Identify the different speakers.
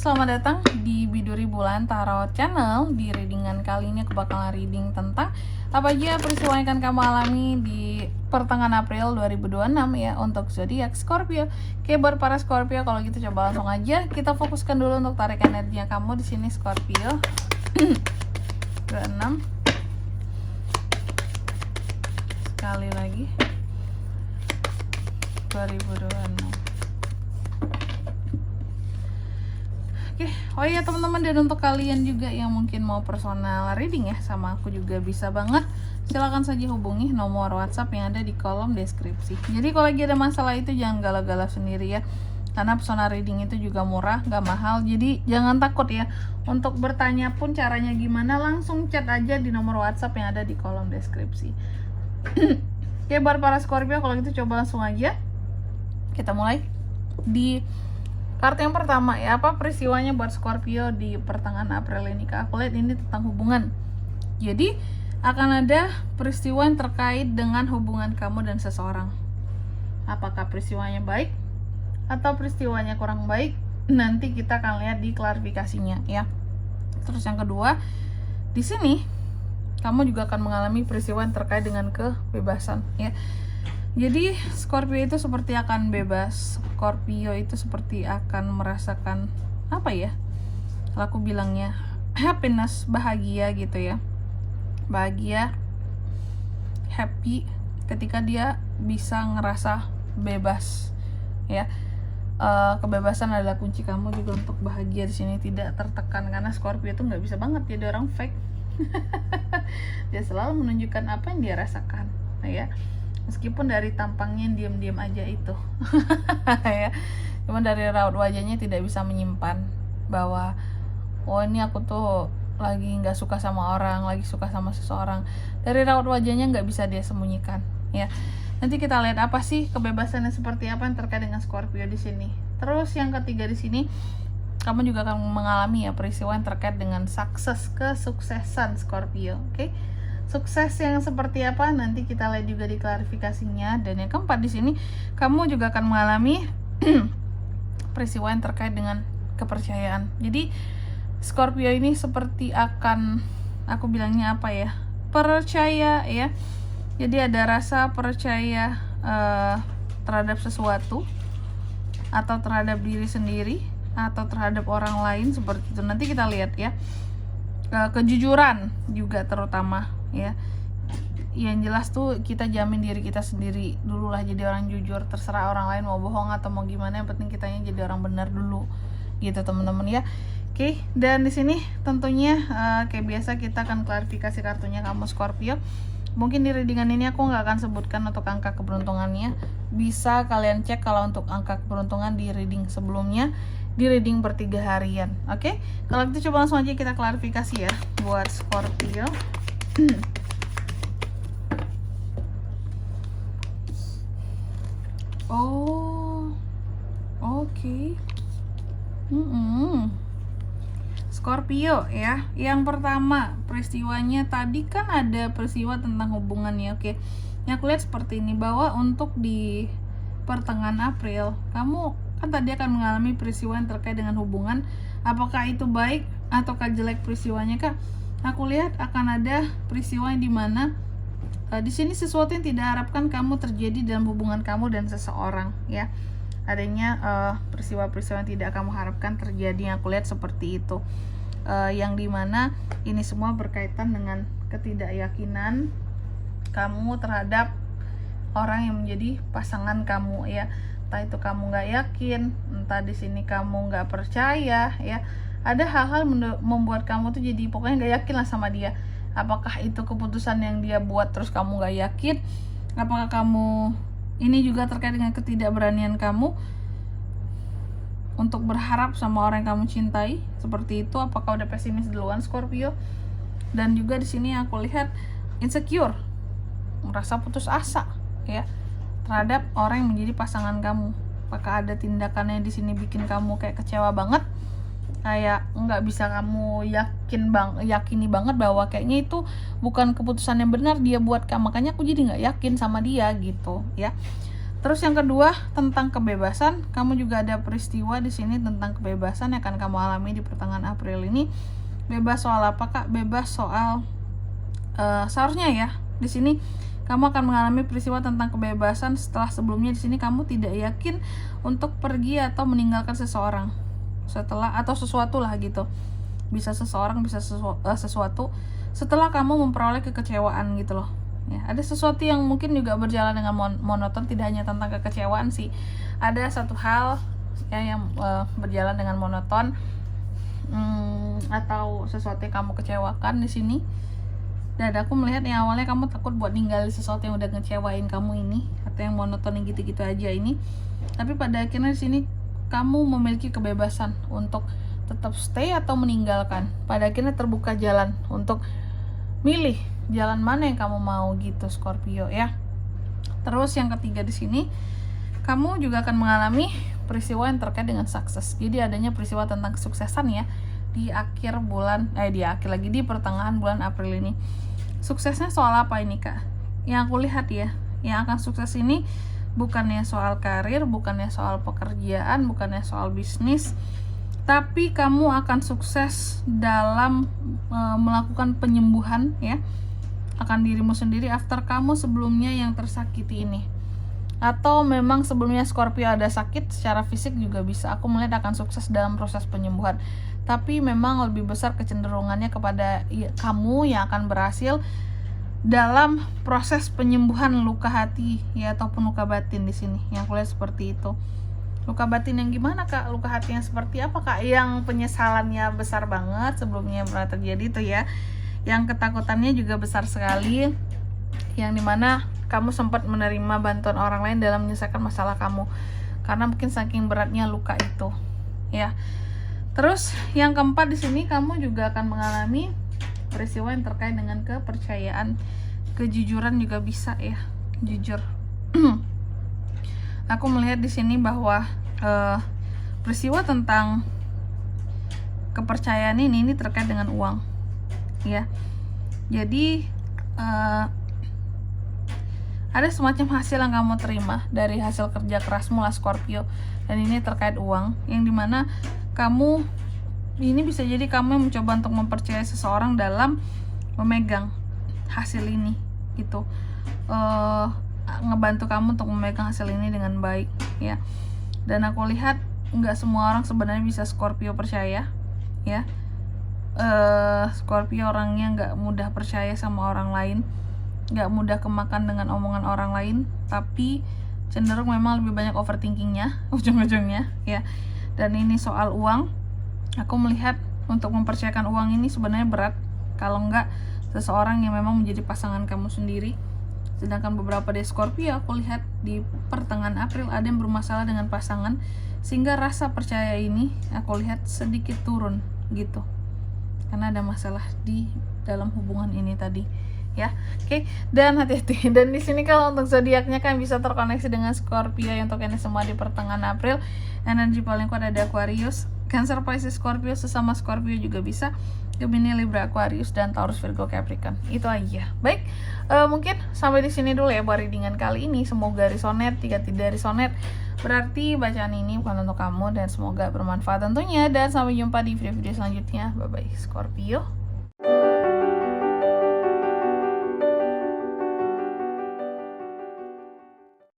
Speaker 1: selamat datang di Biduri Bulan Tarot Channel. Di readingan kali ini aku bakalan reading tentang apa aja peristiwa yang akan kamu alami di pertengahan April 2026 ya untuk zodiak Scorpio. Oke, buat para Scorpio, kalau gitu coba langsung aja kita fokuskan dulu untuk tarik energinya kamu di sini Scorpio. 26 sekali lagi 2026. Oh iya teman-teman, dan untuk kalian juga yang mungkin mau personal reading ya sama aku juga bisa banget, silahkan saja hubungi nomor WhatsApp yang ada di kolom deskripsi. Jadi kalau lagi ada masalah itu jangan galau-galau sendiri ya, karena personal reading itu juga murah, gak mahal. Jadi jangan takut ya untuk bertanya pun caranya gimana, langsung chat aja di nomor WhatsApp yang ada di kolom deskripsi. Oke, buat para Scorpio kalau gitu coba langsung aja kita mulai di kartu yang pertama ya. Apa peristiwanya buat Scorpio di pertengahan April ini? Kak, aku lihat ini tentang hubungan. Jadi akan ada peristiwa yang terkait dengan hubungan kamu dan seseorang. Apakah peristiwanya baik atau peristiwanya kurang baik? Nanti kita akan lihat di klarifikasinya ya. Terus yang kedua, di sini kamu juga akan mengalami peristiwa yang terkait dengan kebebasan ya. Jadi Scorpio itu seperti akan bebas. Scorpio itu seperti akan merasakan apa ya? Aku bilangnya happiness, bahagia gitu ya. Bahagia, happy ketika dia bisa ngerasa bebas ya. Kebebasan adalah kunci kamu juga untuk bahagia di sini, tidak tertekan, karena Scorpio itu nggak bisa banget jadi orang fake. Dia selalu menunjukkan apa yang dia rasakan ya. Meskipun dari tampangnya diam-diam aja itu ya, cuman dari raut wajahnya tidak bisa menyimpan bahwa oh ini aku tuh lagi nggak suka sama orang, lagi suka sama seseorang. Dari raut wajahnya nggak bisa dia sembunyikan ya. Nanti kita lihat apa sih kebebasannya seperti apa yang terkait dengan Scorpio di sini. Terus yang ketiga di sini kamu juga akan mengalami ya peristiwa yang terkait dengan sukses, kesuksesan Scorpio. Oke. Sukses yang seperti apa nanti kita lihat juga di klarifikasinya. Dan yang keempat di sini kamu juga akan mengalami peristiwa yang terkait dengan kepercayaan. Jadi Scorpio ini seperti akan, aku bilangnya apa ya, percaya ya. Jadi ada rasa percaya terhadap sesuatu atau terhadap diri sendiri atau terhadap orang lain seperti itu. Nanti kita lihat ya. Kejujuran juga terutama ya. Yang jelas tuh kita jamin diri kita sendiri dulu lah, jadi orang jujur. Terserah orang lain mau bohong atau mau gimana, yang penting kitanya jadi orang benar dulu gitu teman-teman ya. Oke, dan di sini tentunya kayak biasa kita akan klarifikasi kartunya kamu Scorpio. Mungkin di readingan ini aku nggak akan sebutkan untuk angka keberuntungannya, bisa kalian cek kalau untuk angka keberuntungan di reading sebelumnya, di reading per 3 harian. Oke, kalau gitu coba langsung aja kita klarifikasi ya buat Scorpio. Oh, oke. Scorpio ya. Yang pertama peristiwanya tadi kan ada peristiwa tentang hubungan ya. Oke, yang aku lihat seperti ini, bahwa untuk di pertengahan April kamu kan tadi akan mengalami peristiwa yang terkait dengan hubungan. Apakah itu baik ataukah jelek peristiwanya kak? Aku lihat akan ada peristiwa yang dimana di sini sesuatu yang tidak harapkan kamu terjadi dalam hubungan kamu dan seseorang ya. Adanya peristiwa-peristiwa yang tidak kamu harapkan terjadi, yang aku lihat seperti itu. Yang dimana ini semua berkaitan dengan ketidakyakinan kamu terhadap orang yang menjadi pasangan kamu ya. Entah itu kamu nggak yakin, entah di sini kamu nggak percaya ya. Ada hal-hal membuat kamu tuh jadi pokoknya nggak yakin lah sama dia. Apakah itu keputusan yang dia buat terus kamu nggak yakin? Apakah kamu ini juga terkait dengan ketidakberanian kamu untuk berharap sama orang yang kamu cintai seperti itu? Apakah udah pesimis duluan Scorpio? Dan juga di sini aku lihat insecure, merasa putus asa ya terhadap orang yang menjadi pasangan kamu. Apakah ada tindakannya di sini bikin kamu kayak kecewa banget, kayak nggak bisa kamu yakini banget bahwa kayaknya itu bukan keputusan yang benar dia buat kamu, makanya aku jadi nggak yakin sama dia gitu ya. Terus yang kedua tentang kebebasan, kamu juga ada peristiwa di sini tentang kebebasan yang akan kamu alami di pertengahan April ini. Bebas soal apa Kak? Bebas soal seharusnya ya di sini kamu akan mengalami peristiwa tentang kebebasan setelah sebelumnya di sini kamu tidak yakin untuk pergi atau meninggalkan seseorang setelah atau sesuatu lah gitu. Bisa seseorang, bisa sesuatu setelah kamu memperoleh kekecewaan gitu loh. Ya, ada sesuatu yang mungkin juga berjalan dengan monoton, tidak hanya tentang kekecewaan sih. Ada satu hal ya, yang berjalan dengan monoton, atau sesuatu yang kamu kecewakan di sini. Dan aku melihat yang awalnya kamu takut buat ninggalin sesuatu yang udah ngecewain kamu ini, atau yang monoton yang gitu-gitu aja ini. Tapi pada akhirnya di sini kamu memiliki kebebasan untuk tetap stay atau meninggalkan. Pada akhirnya terbuka jalan untuk milih jalan mana yang kamu mau gitu Scorpio ya. Terus yang ketiga di sini kamu juga akan mengalami peristiwa yang terkait dengan sukses. Jadi adanya peristiwa tentang kesuksesan ya di akhir bulan di pertengahan bulan April ini. Suksesnya soal apa ini Kak? Yang aku lihat ya, yang akan sukses ini bukannya soal karir, bukannya soal pekerjaan, bukannya soal bisnis, tapi kamu akan sukses dalam melakukan penyembuhan ya akan dirimu sendiri after kamu sebelumnya yang tersakiti ini. Atau memang sebelumnya Scorpio ada sakit secara fisik juga bisa. Aku melihat akan sukses dalam proses penyembuhan. Tapi memang lebih besar kecenderungannya kepada kamu yang akan berhasil dalam proses penyembuhan luka hati ya ataupun luka batin di sini. Yang aku lihat seperti itu. Luka batin yang gimana Kak? Luka hati yang seperti apa Kak? Yang penyesalannya besar banget sebelumnya pernah terjadi itu ya. Yang ketakutannya juga besar sekali, yang dimana kamu sempat menerima bantuan orang lain dalam menyelesaikan masalah kamu karena mungkin saking beratnya luka itu ya. Terus yang keempat di sini kamu juga akan mengalami peristiwa yang terkait dengan kepercayaan, kejujuran juga bisa ya, jujur. Aku melihat di sini bahwa peristiwa tentang kepercayaan ini terkait dengan uang ya. Jadi ada semacam hasil yang kamu terima dari hasil kerja kerasmu lah Scorpio, dan ini terkait uang yang dimana kamu ini bisa jadi kamu yang mencoba untuk mempercayai seseorang dalam memegang hasil ini gitu, ngebantu kamu untuk memegang hasil ini dengan baik ya. Dan aku lihat nggak semua orang sebenarnya bisa Scorpio percaya ya. Scorpio orangnya nggak mudah percaya sama orang lain, nggak mudah kemakan dengan omongan orang lain, tapi cenderung memang lebih banyak overthinkingnya ujung-ujungnya ya. Dan ini soal uang, aku melihat untuk mempercayakan uang ini sebenarnya berat kalau nggak seseorang yang memang menjadi pasangan kamu sendiri. Sedangkan beberapa dari Scorpio aku lihat di pertengahan April ada yang bermasalah dengan pasangan, sehingga rasa percaya ini aku lihat sedikit turun gitu, karena ada masalah di dalam hubungan ini tadi ya. Oke. Dan hati-hati. Dan di sini kalau untuk zodiaknya kan bisa terkoneksi dengan Scorpio yang untuk ini semua di pertengahan April. Energi paling kuat ada Aquarius, Cancer, Pisces, Scorpio, sesama Scorpio juga bisa, Gemini, Libra, Aquarius, dan Taurus, Virgo, Capricorn. Itu aja. Baik, mungkin sampai di sini dulu ya buat readingan kali ini. Semoga resonate. Jika tidak resonate, berarti bacaan ini bukan untuk kamu, dan semoga bermanfaat tentunya. Dan sampai jumpa di video-video selanjutnya. Bye bye Scorpio.